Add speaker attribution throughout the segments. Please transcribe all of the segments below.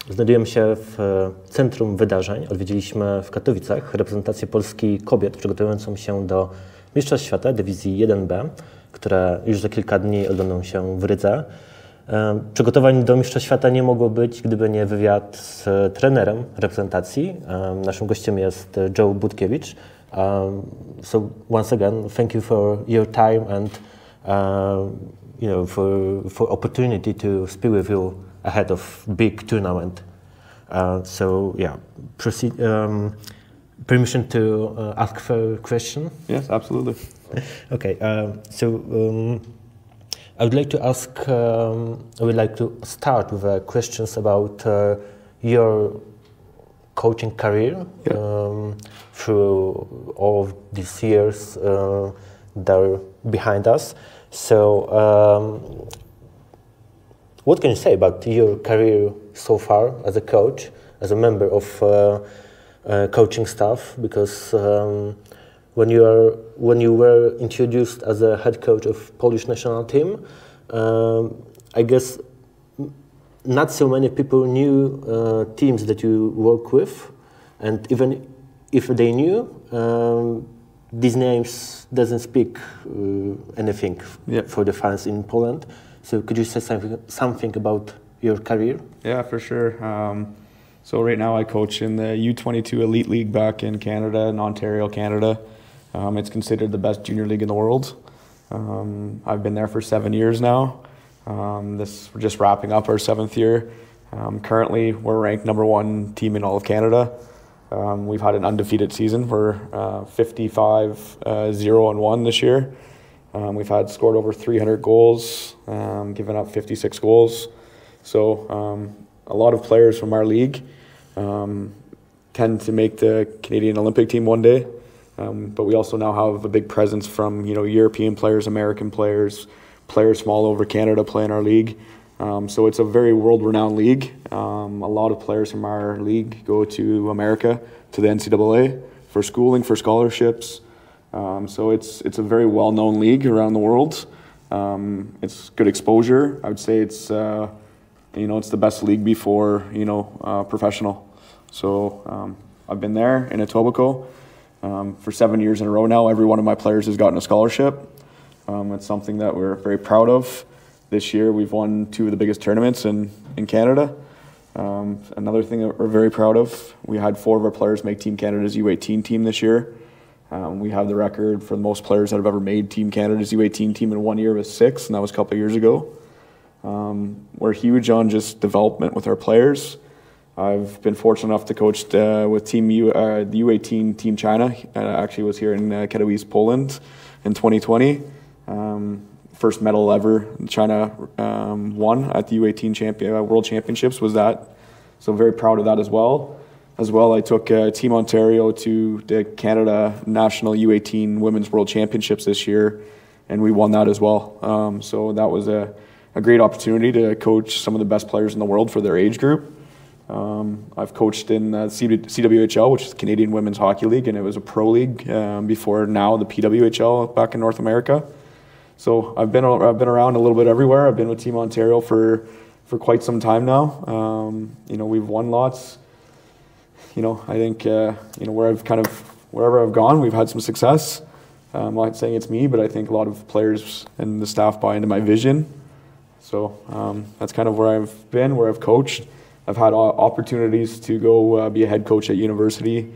Speaker 1: Znajdujemy się w centrum wydarzeń. Odwiedziliśmy w Katowicach reprezentację Polski kobiet przygotowującą się do Mistrzostw Świata dywizji 1B, które już za kilka dni odbędą się w Rydze. Przygotowań do Mistrzostw Świata nie mogło być, gdyby nie wywiad z trenerem reprezentacji. Naszym gościem jest Joe Butkevich. So once again, thank you for your time and for opportunity to speak with you ahead of big tournament. So yeah, proceed. Permission to ask a question?
Speaker 2: Yes, absolutely.
Speaker 1: Okay. I would like to ask. I would like to start with questions about your coaching career.
Speaker 2: Yeah.
Speaker 1: Through all of these years that are behind us. So, what can you say about your career so far as a coach, as a member of coaching staff? Because when you were introduced as a head coach of Polish national team, I guess not so many people knew teams that you work with, and even if they knew, these names doesn't speak anything for the fans in Poland. So could you say something about your career?
Speaker 2: Yeah, for sure. So right now I coach in the U22 Elite League back in Canada, in Ontario, Canada. It's considered the best junior league in the world. I've been there for 7 years now. We're just wrapping up our 7th year. Currently, we're ranked #1 team in all of Canada. We've had an undefeated season. We're 55-0-1 this year. We've scored over 300 goals, given up 56 goals. So a lot of players from our league tend to make the Canadian Olympic team one day. But we also now have a big presence from European players, American players, players from all over Canada play in our league. So it's a very world-renowned league. A lot of players from our league go to America, to the NCAA, for schooling, for scholarships. So it's a very well-known league around the world. It's good exposure. I would say it's it's the best league before professional. So I've been there in Etobicoke for 7 years in a row now. Every one of my players has gotten a scholarship. It's something that we're very proud of. This year we've won 2 of the biggest tournaments in Canada. Another thing that we're very proud of, we had 4 of our players make Team Canada's U18 team this year. We have the record for the most players that have ever made Team Canada's U18 team in 1 year with 6, and that was a couple of years ago. We're huge on just development with our players. I've been fortunate enough to coach with the U18 Team China. I actually was here in Katowice, Poland in 2020. First medal ever China won at the U18 World Championships was that. So very proud of that as well. As well, I took Team Ontario to the Canada National U18 Women's World Championships this year, and we won that as well. So that was a great opportunity to coach some of the best players in the world for their age group. I've coached in CWHL, which is the Canadian Women's Hockey League, and it was a pro league before now the PWHL back in North America. So I've been around a little bit everywhere. I've been with Team Ontario for quite some time now. We've won lots. I think wherever I've gone, we've had some success. I'm not saying it's me, but I think a lot of players and the staff buy into my vision. So that's kind of where I've been, where I've coached. I've had opportunities to go be a head coach at university.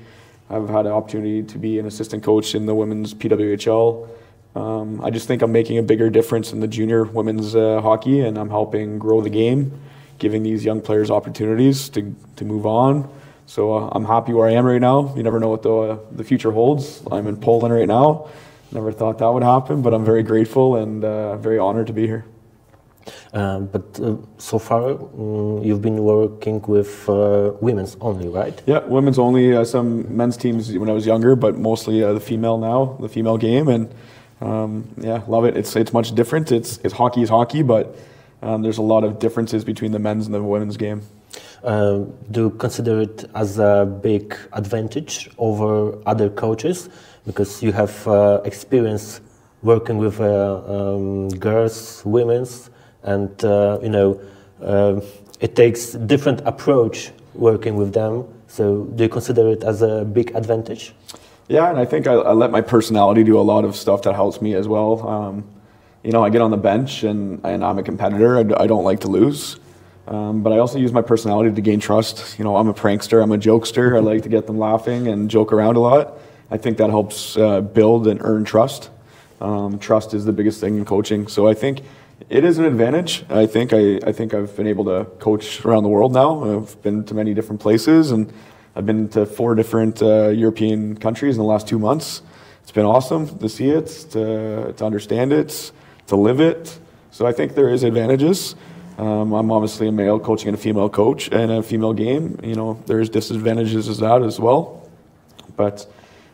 Speaker 2: I've had an opportunity to be an assistant coach in the women's PWHL. I just think I'm making a bigger difference in the junior women's hockey, and I'm helping grow the game, giving these young players opportunities to move on. So I'm happy where I am right now. You never know what the future holds. I'm in Poland right now. Never thought that would happen, but I'm very grateful and very honored to be here.
Speaker 1: But so far, you've been working with women's only, right?
Speaker 2: Yeah, women's only. Some men's teams when I was younger, but mostly the female game, and love it. It's much different. It's hockey is hockey, but there's a lot of differences between the men's and the women's game.
Speaker 1: Do you consider it as a big advantage over other coaches because you have experience working with girls, women's, and it takes different approach working with them. So do you consider it as a big advantage?
Speaker 2: Yeah, and I think I let my personality do a lot of stuff that helps me as well. You know, I get on the bench and I'm a competitor. I don't like to lose. But I also use my personality to gain trust. You know, I'm a prankster, I'm a jokester. I like to get them laughing and joke around a lot. I think that helps build and earn trust. Trust is the biggest thing in coaching. So I think it is an advantage. I think I've been able to coach around the world now. I've been to many different places, and I've been to 4 different European countries in the last 2 months. It's been awesome to see it, to understand it, to live it. So I think there is advantages. I'm obviously a male coaching and a female coach and a female game. You know, there's disadvantages as that as well. But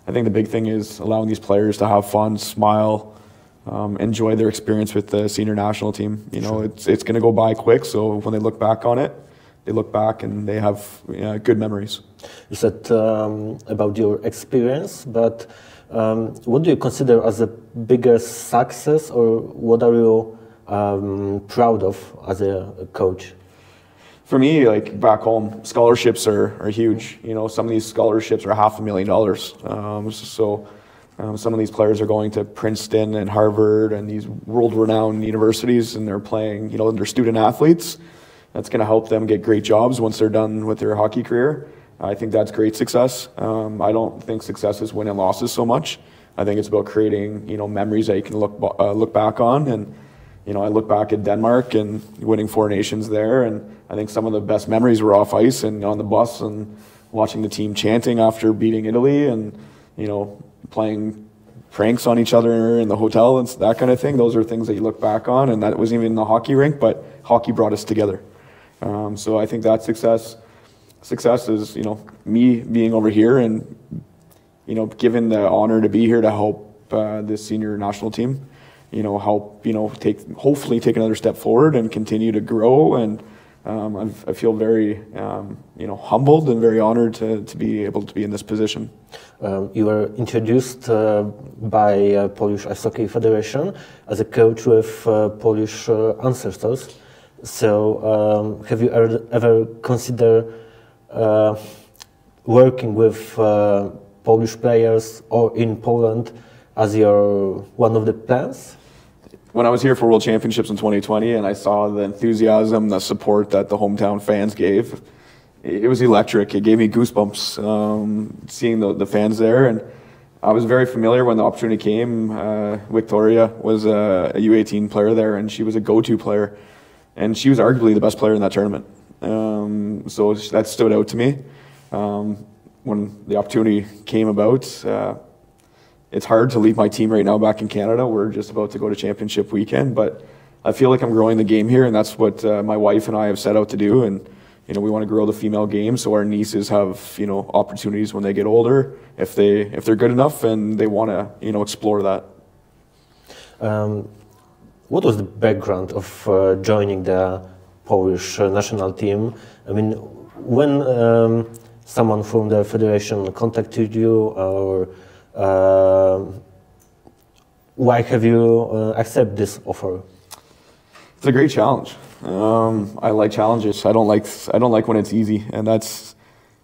Speaker 2: I think the big thing is allowing these players to have fun, smile, enjoy their experience with the senior national team. You know, it's going to go by quick. So when they look back on it, they look back and they have good memories.
Speaker 1: You said about your experience, but what do you consider as the biggest success, or what are you proud of as a coach?
Speaker 2: For me, like back home, scholarships are huge. You know, some of these scholarships are $500,000. So some of these players are going to Princeton and Harvard and these world-renowned universities, and they're playing, you know, they're student athletes. That's going to help them get great jobs once they're done with their hockey career. I think that's great success. I don't think success is win and losses so much. I think it's about creating, you know, memories that you can look back on. And you know, I look back at Denmark and winning 4 nations there, and I think some of the best memories were off ice and on the bus and watching the team chanting after beating Italy, and you know, playing pranks on each other in the hotel and that kind of thing. Those are things that you look back on, and that wasn't even in the hockey rink, but hockey brought us together. So I think that's success. Success is, you know, me being over here and, you know, given the honor to be here to help this senior national team, you know, help, you know, hopefully take another step forward and continue to grow. And I feel very, you know, humbled and very honored to be able to be in this position.
Speaker 1: You were introduced by Polish Ice Hockey Federation as a coach with Polish ancestors. So have you ever considered working with Polish players or in Poland as your one of the plans?
Speaker 2: When I was here for World Championships in 2020 and I saw the enthusiasm, the support that the hometown fans gave, it was electric. It gave me goosebumps seeing the fans there. And I was very familiar when the opportunity came. Victoria was a U18 player there, and she was a go-to player. And she was arguably the best player in that tournament. So that stood out to me. When the opportunity came about, it's hard to leave my team right now back in Canada. We're just about to go to championship weekend, but I feel like I'm growing the game here, and that's what my wife and I have set out to do. And you know, we want to grow the female game so our nieces have, you know, opportunities when they get older, if they're good enough and they want to, you know, explore that.
Speaker 1: What was the background of joining the Polish national team? I mean, when someone from the federation contacted you, or why have you accepted this offer?
Speaker 2: It's a great challenge. I like challenges. I don't like when it's easy, and that's,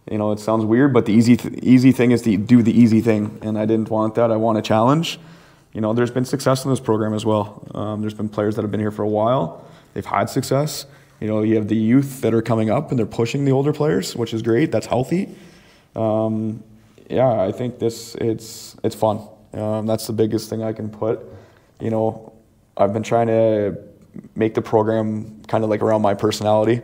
Speaker 2: you know, it sounds weird, but the easy thing is to do the easy thing, and I didn't want that. I want a challenge. You know, there's been success in this program as well. There's been players that have been here for a while. They've had success. You know, you have the youth that are coming up and they're pushing the older players, which is great. That's healthy. Yeah, I think it's fun. That's the biggest thing I can put. You know, I've been trying to make the program kind of like around my personality.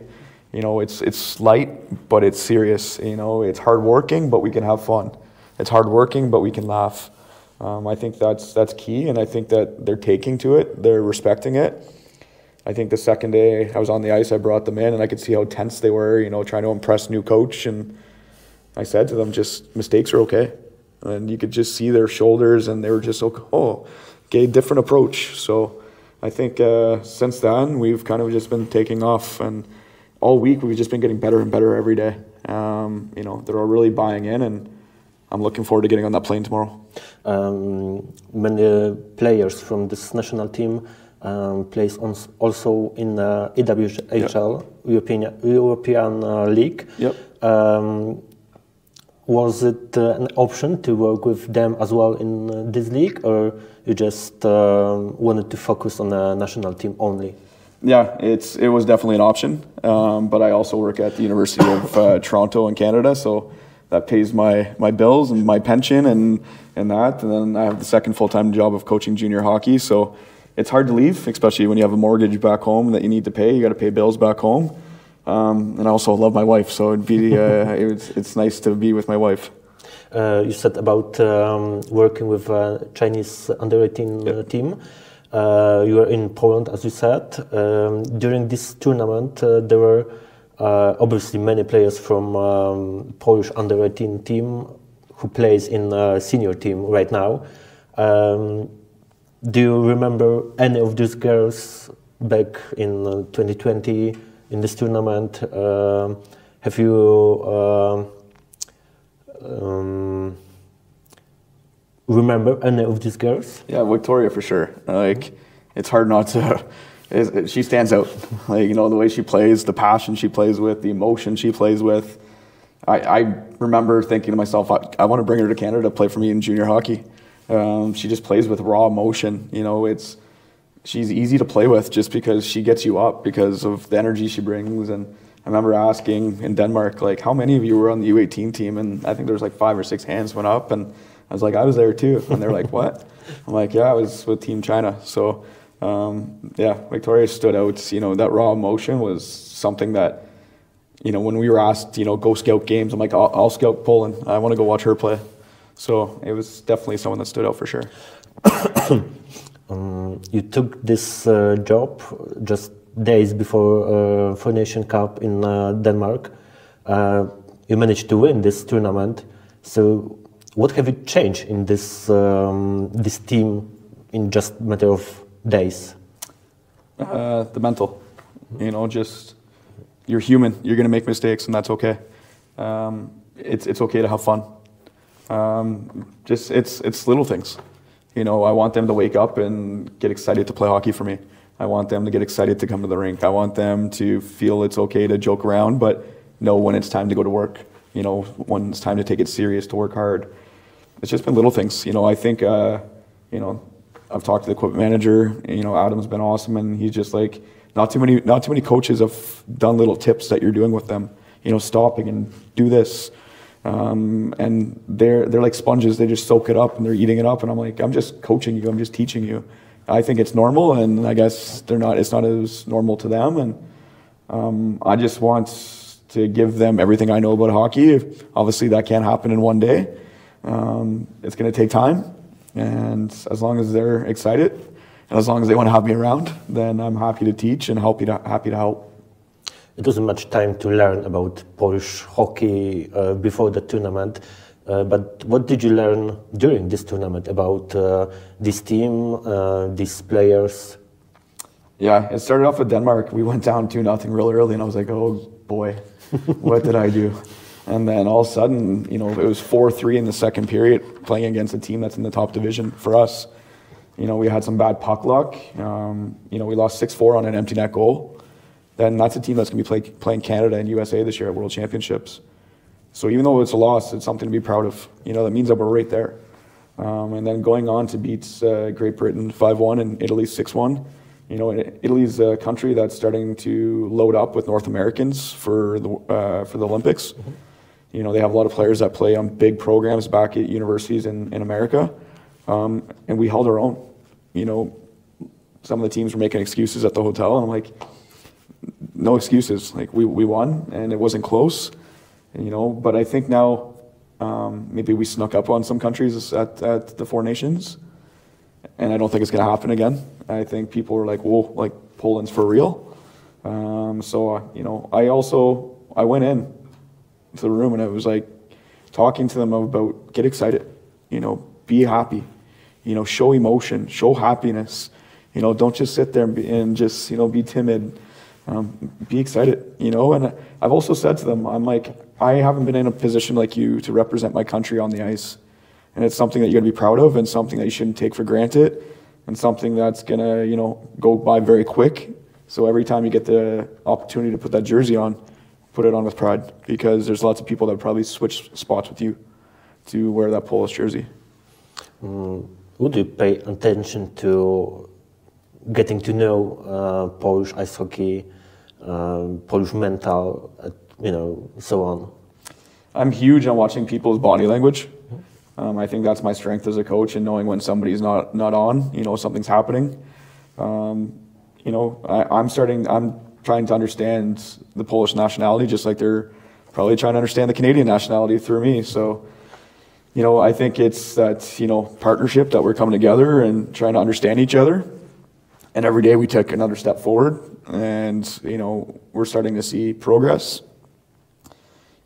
Speaker 2: You know, it's light, but it's serious. You know, it's hardworking, but we can have fun. It's hardworking, but we can laugh. I think that's key, and I think that they're taking to it. They're respecting it. I think the second day I was on the ice, I brought them in, and I could see how tense they were, you know, trying to impress new coach. And I said to them, just mistakes are okay. And you could just see their shoulders, and they were just okay, different approach. So I think since then, we've kind of just been taking off, and all week we've just been getting better and better every day. You know, they're all really buying in, and I'm looking forward to getting on that plane tomorrow.
Speaker 1: Many players from this national team plays also in EWHL, European League.
Speaker 2: Yep.
Speaker 1: Was it an option to work with them as well in this league, or you just wanted to focus on the national team only?
Speaker 2: Yeah, it was definitely an option, but I also work at the University of Toronto in Canada, so that pays my bills and my pension and that, and then I have the second full-time job of coaching junior hockey, so it's hard to leave, especially when you have a mortgage back home that you need to pay. You got to pay bills back home. And I also love my wife, so it'd be it's nice to be with my wife.
Speaker 1: You said about working with a Chinese under-18 team. You were in Poland, as you said. During this tournament, there were obviously many players from Polish under-18 team who plays in a senior team right now. Do you remember any of these girls back in 2020? In this tournament, have you remember any of these girls?
Speaker 2: Yeah, Victoria for sure. Like, it's hard not to. She stands out. Like, you know, the way she plays, the passion she plays with, the emotion she plays with. I remember thinking to myself, I want to bring her to Canada to play for me in junior hockey. She just plays with raw emotion. You know, she's easy to play with just because she gets you up because of the energy she brings. And I remember asking in Denmark, like, how many of you were on the U18 team? And I think there was like 5 or 6 hands went up. And I was like, I was there too. And they're like, what? I'm like, yeah, I was with Team China. So, yeah, Victoria stood out. You know, that raw emotion was something that, you know, when we were asked, you know, go scout games, I'm like, I'll scout Poland. I want to go watch her play. So it was definitely someone that stood out for sure.
Speaker 1: You took this job just days before Four Nation Cup in Denmark. You managed to win this tournament. So, what have you changed in this this team in just a matter of days?
Speaker 2: The mental, you know, just you're human. You're going to make mistakes, and that's okay. It's okay to have fun. Just it's little things. You know, I want them to wake up and get excited to play hockey for me. I want them to get excited to come to the rink. I want them to feel it's okay to joke around, but know when it's time to go to work. You know, when it's time to take it serious, to work hard. It's just been little things. You know, I think, you know, I've talked to the equipment manager. You know, Adam's been awesome, and he's just like, not too many coaches have done little tips that you're doing with them. You know, stopping and do this. And they're like sponges. They just soak it up and they're eating it up. And I'm like, I'm just coaching you. I'm just teaching you. I think it's normal, and I guess it's not as normal to them. And I just want to give them everything I know about hockey. Obviously, that can't happen in one day. It's going to take time. And as long as they're excited and as long as they want to have me around, then I'm happy to teach and happy to help.
Speaker 1: It wasn't much time to learn about Polish hockey before the tournament, but what did you learn during this tournament about this team, these players?
Speaker 2: Yeah, it started off with Denmark. We went down 2-0 real early, and I was like, oh boy, what did I do? And then all of a sudden, you know, it was 4-3 in the second period, playing against a team that's in the top division for us. You know, we had some bad puck luck. You know, we lost 6-4 on an empty net goal. Then that's a team that's going to be playing Canada and USA this year at World Championships. So even though it's a loss, it's something to be proud of. You know, that means that we're right there. And then going on to beat Great Britain 5-1 and Italy 6-1. You know, Italy's a country that's starting to load up with North Americans for the Olympics. Mm-hmm. You know, they have a lot of players that play on big programs back at universities in America. And we held our own. You know, some of the teams were making excuses at the hotel, and I'm like, no excuses. Like, we won, and it wasn't close. And, you know, but I think now maybe we snuck up on some countries at the Four Nations, and I don't think it's going to happen again. I think people are like, whoa, like, Poland's for real. So, you know, I went in to the room, and I was like talking to them about get excited, you know, be happy, you know, show emotion, show happiness, you know, don't just sit there and just, you know, be timid. Be excited, you know, and I've also said to them, I'm like, I haven't been in a position like you to represent my country on the ice, and it's something that you got to be proud of and something that you shouldn't take for granted. and something that's gonna, go by very quick. So every time you get the opportunity to put that jersey on, put it on with pride, because there's lots of people that probably switch spots with you to wear that Polish jersey.
Speaker 1: Would you pay attention to getting to know Polish ice hockey, Polish mental, so on?
Speaker 2: I'm huge on watching people's body language. I think that's my strength as a coach, and knowing when somebody's not on, something's happening. I'm trying to understand the Polish nationality just like they're probably trying to understand the Canadian nationality through me. So, I think it's that, partnership that we're coming together and trying to understand each other. And every day we take another step forward, and, we're starting to see progress.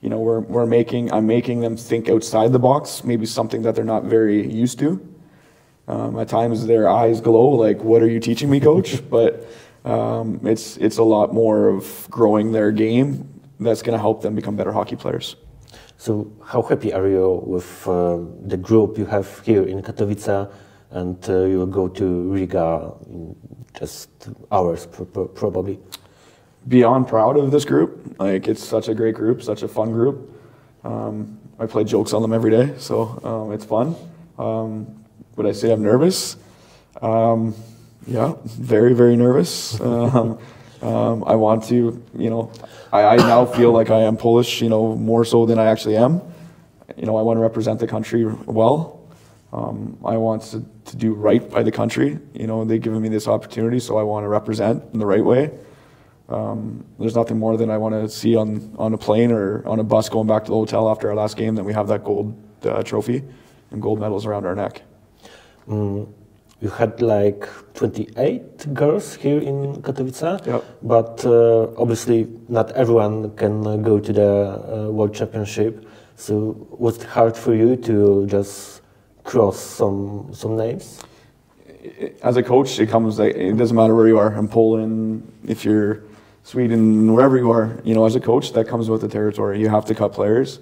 Speaker 2: I'm making them think outside the box, maybe something that they're not very used to. At times their eyes glow like, what are you teaching me, coach? But it's a lot more of growing their game that's going to help them become better hockey players.
Speaker 1: So how happy are you with the group you have here in Katowice, and you will go to Riga in just hours probably?
Speaker 2: Beyond proud of this group. Like, it's such a great group, such a fun group. I play jokes on them every day, so it's fun. Would I say I'm nervous? Yeah, very, very nervous. I want to, I now feel like I am Polish, more so than I actually am. I want to represent the country well. I want to do right by the country. They've given me this opportunity, so I want to represent in the right way. There's nothing more than I want to see on a plane or on a bus going back to the hotel after our last game, that we have that gold trophy and gold medals around our neck.
Speaker 1: You had like 28 girls here in Katowice,
Speaker 2: yep.
Speaker 1: But obviously not everyone can go to the World Championship. So was it hard for you to just cross some names?
Speaker 2: As a coach, it doesn't matter where you are. In Poland, if you're Sweden, wherever you are, as a coach, that comes with the territory. You have to cut players.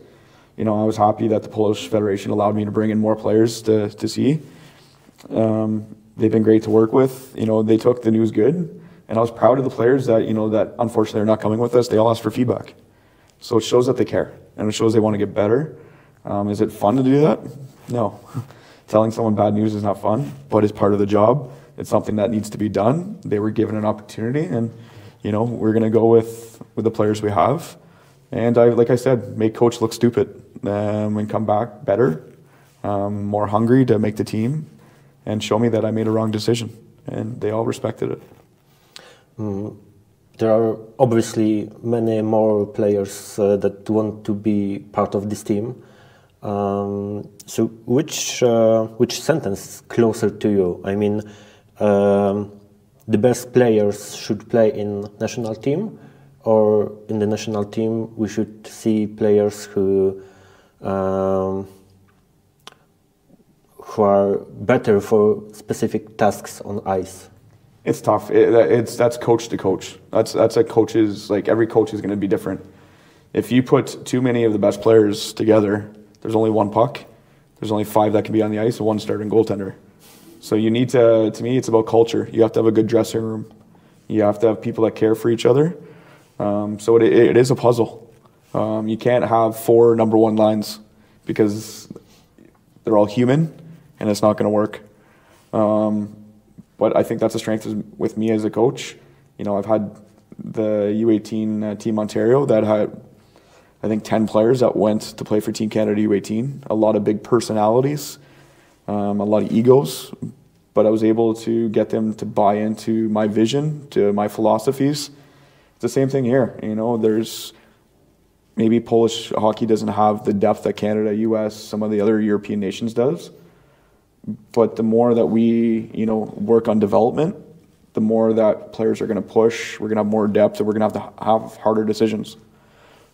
Speaker 2: I was happy that the Polish Federation allowed me to bring in more players to see. They've been great to work with. They took the news good, and I was proud of the players that, that unfortunately are not coming with us. They all asked for feedback. So it shows that they care, and it shows they want to get better. Is it fun to do that? No. Telling someone bad news is not fun, but it's part of the job. It's something that needs to be done. They were given an opportunity, and, we're going to go with the players we have. And like I said, make coach look stupid, and come back better, more hungry to make the team, and show me that I made a wrong decision. And they all respected it.
Speaker 1: There are obviously many more players that want to be part of this team. So which sentence is closer to you? I mean, the best players should play in national team, or in the national team we should see players who are better for specific tasks on ice?
Speaker 2: It's tough. That's coach to coach. That's a coach's, like, every coach is going to be different. If you put too many of the best players together, there's only one puck. There's only 5 that can be on the ice and 1 starting goaltender. So you need to me, it's about culture. You have to have a good dressing room. You have to have people that care for each other. So it is a puzzle. You can't have 4 number 1 lines, because they're all human, and it's not going to work. But I think that's a strength with me as a coach. I've had the U18 Team Ontario that had, I think, 10 players that went to play for Team Canada U18. A lot of big personalities, a lot of egos, but I was able to get them to buy into my vision, to my philosophies. It's the same thing here. There's maybe Polish hockey doesn't have the depth that Canada, US, some of the other European nations does. But the more that we, work on development, the more that players are going to push. We're going to have more depth, and we're going to have harder decisions.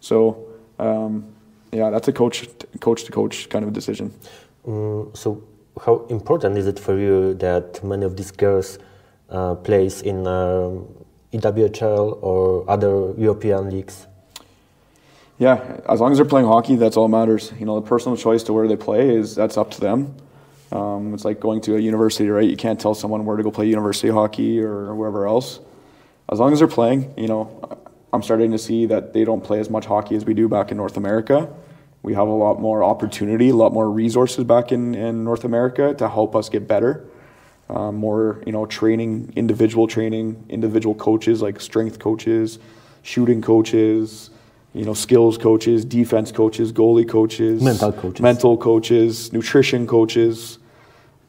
Speaker 2: So, that's a coach to coach kind of decision.
Speaker 1: So how important is it for you that many of these girls plays in EWHL or other European leagues? Yeah,
Speaker 2: as long as they're playing hockey, that's all that matters. The personal choice to where they play that's up to them. It's like going to a university, right? You can't tell someone where to go play university hockey or wherever else. As long as they're playing, you know, I'm starting to see that they don't play as much hockey as we do back in North America. We have a lot more opportunity, a lot more resources back in North America to help us get better. More, you know, training, individual coaches like strength coaches, shooting coaches, you know, skills coaches, defense coaches, goalie coaches, mental coaches, nutrition coaches.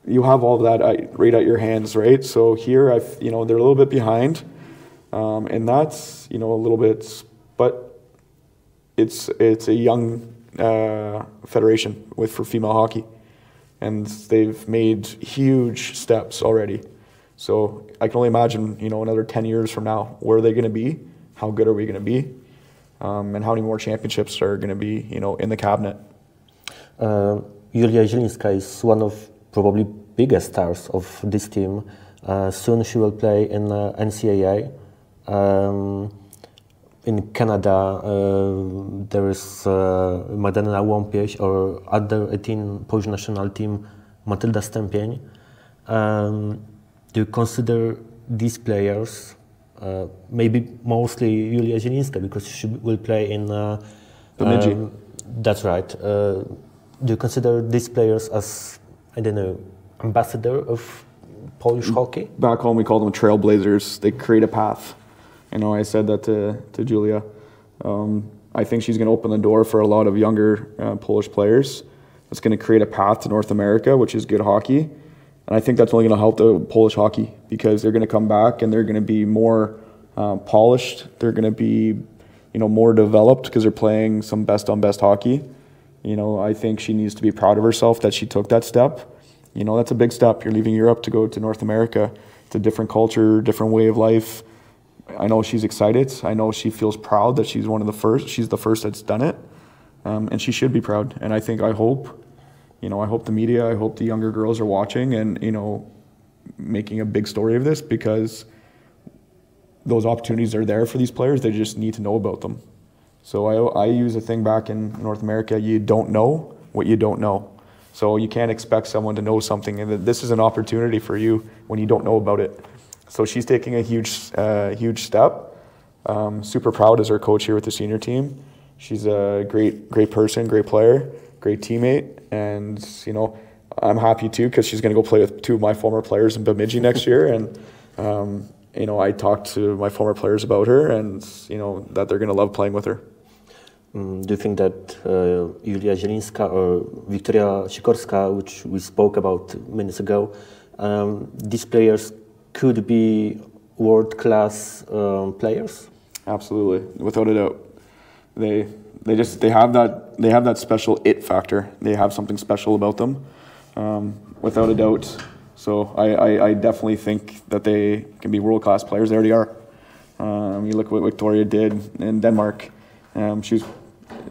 Speaker 2: You have all of that right at your hands, right? So here, you know, they're a little bit behind, and that's, you know, a little bit, but it's a young federation for female hockey, and they've made huge steps already. So I can only imagine, you know, another 10 years from now, where are they going to be? How good are we going to be? And how many more championships are going to be, you know, in the cabinet?
Speaker 1: Julia Zielińska is one of probably biggest stars of this team. Soon she will play in NCAA. In Canada, there is Magdalena Łąpieś or under 18 Polish national team Matylda Stępień. Do you consider these players, maybe mostly Julia Zielińska because she will play in
Speaker 2: Bemidji?
Speaker 1: That's right. Do you consider these players as, I don't know, ambassador of Polish hockey?
Speaker 2: Back home we call them trailblazers. They create a path. You know, I said that to Julia. I think she's going to open the door for a lot of younger Polish players. It's going to create a path to North America, which is good hockey. And I think that's only going to help the Polish hockey because they're going to come back and they're going to be more polished. They're going to be, you know, more developed because they're playing some best-on-best hockey. You know, I think she needs to be proud of herself that she took that step. You know, that's a big step. You're leaving Europe to go to North America. It's a different culture, different way of life. I know she's excited. I know she feels proud that she's one of the first. She's the first that's done it, and she should be proud. And I hope, you know, I hope the media, I hope the younger girls are watching and, you know, making a big story of this because those opportunities are there for these players. They just need to know about them. So I use a thing back in North America. You don't know what you don't know. So you can't expect someone to know something, and this is an opportunity for you when you don't know about it. So she's taking a huge step. Super proud as her coach here with the senior team. She's a great person, great player, great teammate, and you know I'm happy too because she's going to go play with two of my former players in Bemidji next year. And you know I talked to my former players about her, and you know that they're going to love playing with her.
Speaker 1: Do you think that Julia Zielińska or Wiktoria Sikorska, which we spoke about minutes ago, these players could be world-class players?
Speaker 2: Absolutely, without a doubt. They have that special it factor. They have something special about them, without a doubt. So I definitely think that they can be world-class players. They already are. You look what Victoria did in Denmark.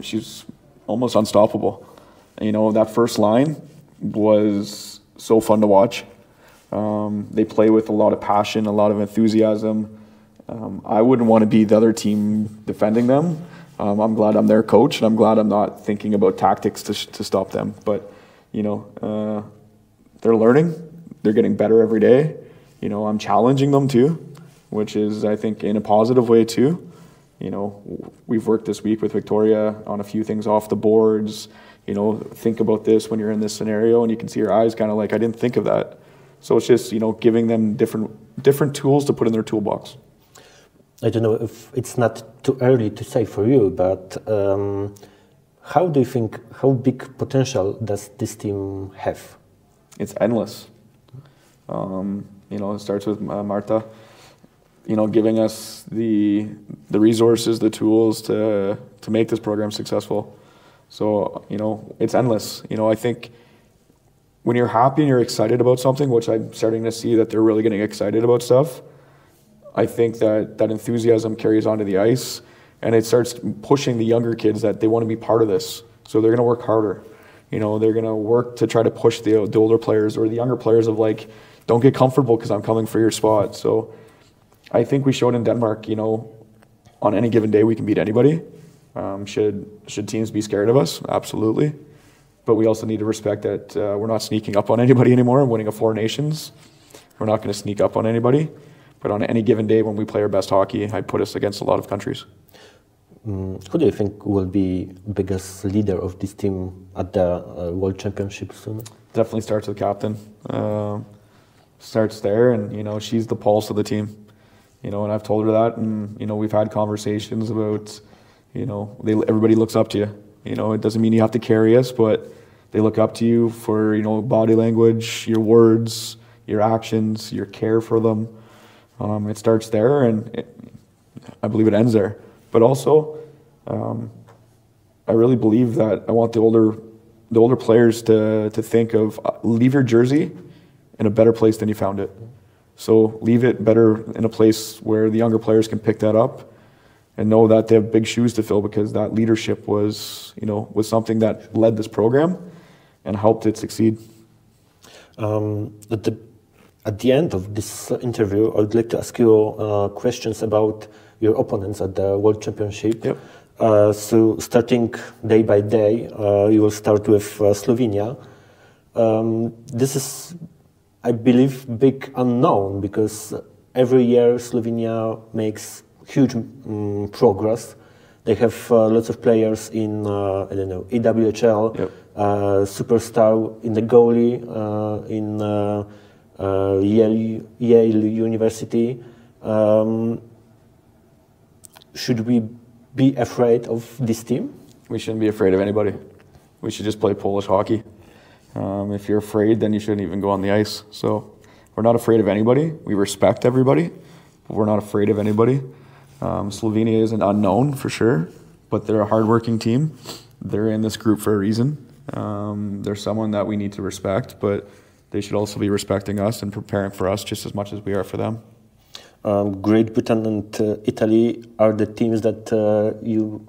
Speaker 2: She's almost unstoppable. You know, that first line was so fun to watch. They play with a lot of passion, a lot of enthusiasm. I wouldn't want to be the other team defending them. I'm glad I'm their coach, and I'm glad I'm not thinking about tactics to stop them. But, you know, they're learning. They're getting better every day. You know, I'm challenging them too, which is, I think, in a positive way too. You know, we've worked this week with Victoria on a few things off the boards. You know, think about this when you're in this scenario, and you can see her eyes kind of like, I didn't think of that. So it's just, you know, giving them different tools to put in their toolbox.
Speaker 1: I don't know if it's not too early to say for you, but how do you think, how big potential does this team have?
Speaker 2: It's endless. You know, it starts with Marta, you know, giving us the resources, the tools to make this program successful. So, you know, it's endless. You know, I think when you're happy and you're excited about something, which I'm starting to see that they're really getting excited about stuff, I think that enthusiasm carries onto the ice, and it starts pushing the younger kids that they want to be part of this. So they're going to work harder. You know, they're going to work to try to push the older players or the younger players of like, don't get comfortable because I'm coming for your spot. So I think we showed in Denmark, you know, on any given day we can beat anybody. Should teams be scared of us? Absolutely. but we also need to respect that we're not sneaking up on anybody anymore. Winning a Four Nations, we're not going to sneak up on anybody. But on any given day when we play our best hockey, I'd put us against a lot of countries.
Speaker 1: Who do you think will be biggest leader of this team at the World Championship soon?
Speaker 2: Definitely starts with captain. Starts there, and you know, she's the pulse of the team. You know, and I've told her that, and you know, we've had conversations about, you know, everybody looks up to you. You know, it doesn't mean you have to carry us, but they look up to you for, you know, body language, your words, your actions, your care for them. It starts there, and I believe it ends there. But also, I really believe that I want the older players to think of leave your jersey in a better place than you found it. So leave it better in a place where the younger players can pick that up and know that they have big shoes to fill, because that leadership was, you know, was something that led this program and helped it succeed.
Speaker 1: At the end of this interview, I would like to ask you questions about your opponents at the World Championship.
Speaker 2: Yep.
Speaker 1: So starting day by day, you will start with Slovenia. This is, I believe, big unknown, because every year Slovenia makes huge progress. They have lots of players in, I don't know, EWHL,
Speaker 2: yep.
Speaker 1: Superstar in the goalie, in Yale University. Should we be afraid of this team?
Speaker 2: We shouldn't be afraid of anybody. We should just play Polish hockey. If you're afraid, then you shouldn't even go on the ice. So we're not afraid of anybody. We respect everybody, but we're not afraid of anybody. Slovenia is an unknown for sure, but they're a hardworking team. They're in this group for a reason. They're someone that we need to respect, but they should also be respecting us and preparing for us just as much as we are for them.
Speaker 1: Great Britain and Italy are the teams that you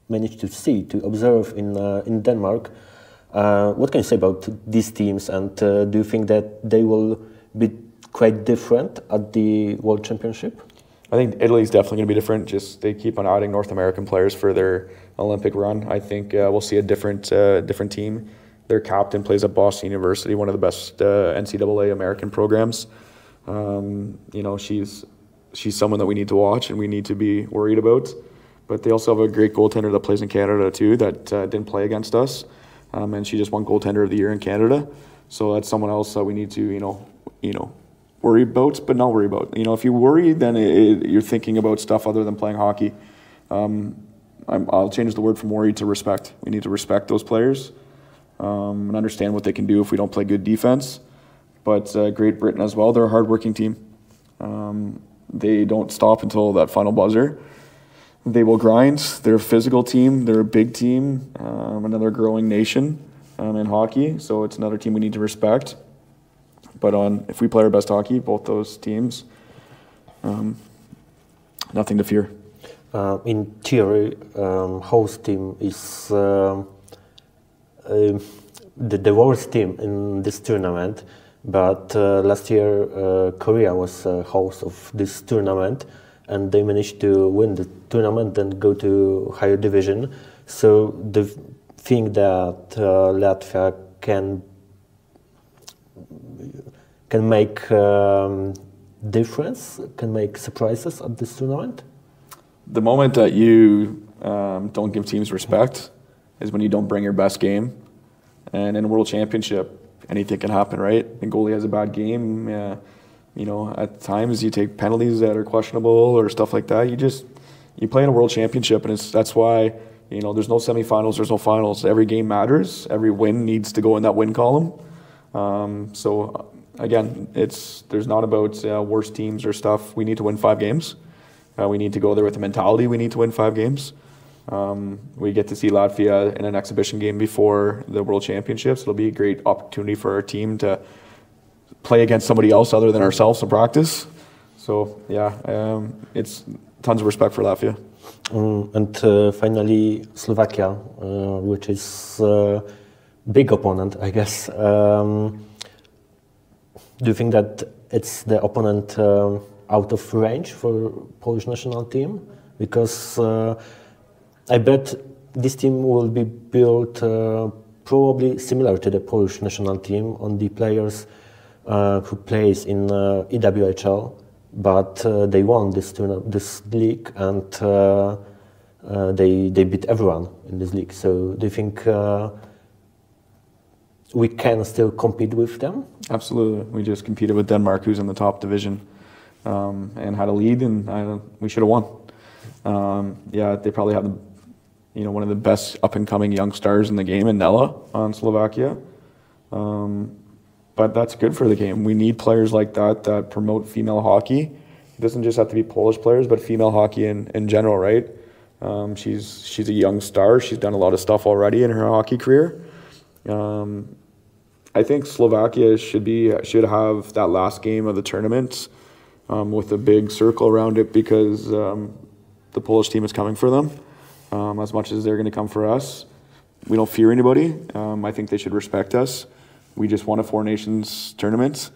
Speaker 1: managed to see, to observe in Denmark. What can you say about these teams, and do you think that they will be quite different at the World Championship?
Speaker 2: I think Italy's definitely going to be different. Just they keep on adding North American players for their Olympic run. I think we'll see a different team. Their captain plays at Boston University, one of the best NCAA American programs. You know, she's someone that we need to watch and we need to be worried about. But they also have a great goaltender that plays in Canada too, that didn't play against us, and she just won goaltender of the year in Canada. So that's someone else that we need to you know worry about, but not worry about. You know, if you worry, then you're thinking about stuff other than playing hockey. I'll change the word from worry to respect. We need to respect those players and understand what they can do if we don't play good defense. But Great Britain as well, they're a hardworking team. They don't stop until that final buzzer. They will grind. They're a physical team. They're a big team, another growing nation in hockey. So it's another team we need to respect. But if we play our best hockey, both those teams, nothing to fear.
Speaker 1: In theory, host team is the worst team in this tournament. But last year, Korea was host of this tournament, and they managed to win the tournament and go to higher division. So the thing that Latvia can make difference, can make surprises at this tournament?
Speaker 2: The moment that you don't give teams respect is when you don't bring your best game. And in a World Championship, anything can happen, right? The goalie has a bad game. You know, at times you take penalties that are questionable or stuff like that. You play in a World Championship, and that's why, you know, there's no semifinals, there's no finals. Every game matters. Every win needs to go in that win column. So again, there's not about worst teams or stuff. We need to win 5 games. We need to go there with the mentality we need to win 5 games. We get to see Latvia in an exhibition game before the World Championships. It'll be a great opportunity for our team to play against somebody else other than ourselves in practice. So yeah, it's tons of respect for Latvia.
Speaker 1: And finally, Slovakia, which is a big opponent, I guess. Do you think that it's the opponent out of range for Polish national team? Because I bet this team will be built probably similar to the Polish national team on the players who plays in EWHL, but they won this league, and they beat everyone in this league. So do you think we can still compete with them?
Speaker 2: Absolutely. We just competed with Denmark, who's in the top division, and had a lead, and we should have won. Yeah, they probably have one of the best up-and-coming young stars in the game in Nella on Slovakia. But that's good for the game. We need players like that promote female hockey. It doesn't just have to be Polish players, but female hockey in general, right? She's a young star. She's done a lot of stuff already in her hockey career. I think Slovakia should have that last game of the tournament with a big circle around it, because the Polish team is coming for them as much as they're going to come for us. We don't fear anybody. I think they should respect us. We just won a Four Nations tournament.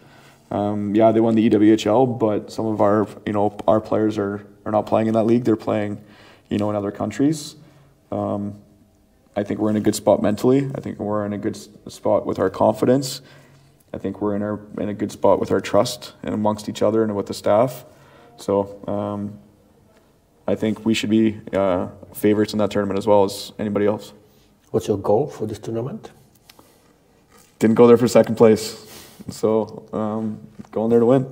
Speaker 2: Yeah, they won the EWHL, but some of our players are not playing in that league. They're playing, in other countries. I think we're in a good spot mentally. I think we're in a good spot with our confidence. I think we're in a good spot with our trust and amongst each other and with the staff. So I think we should be favorites in that tournament as well as anybody else.
Speaker 1: What's your goal for this tournament?
Speaker 2: Didn't go there for second place, so going there to win.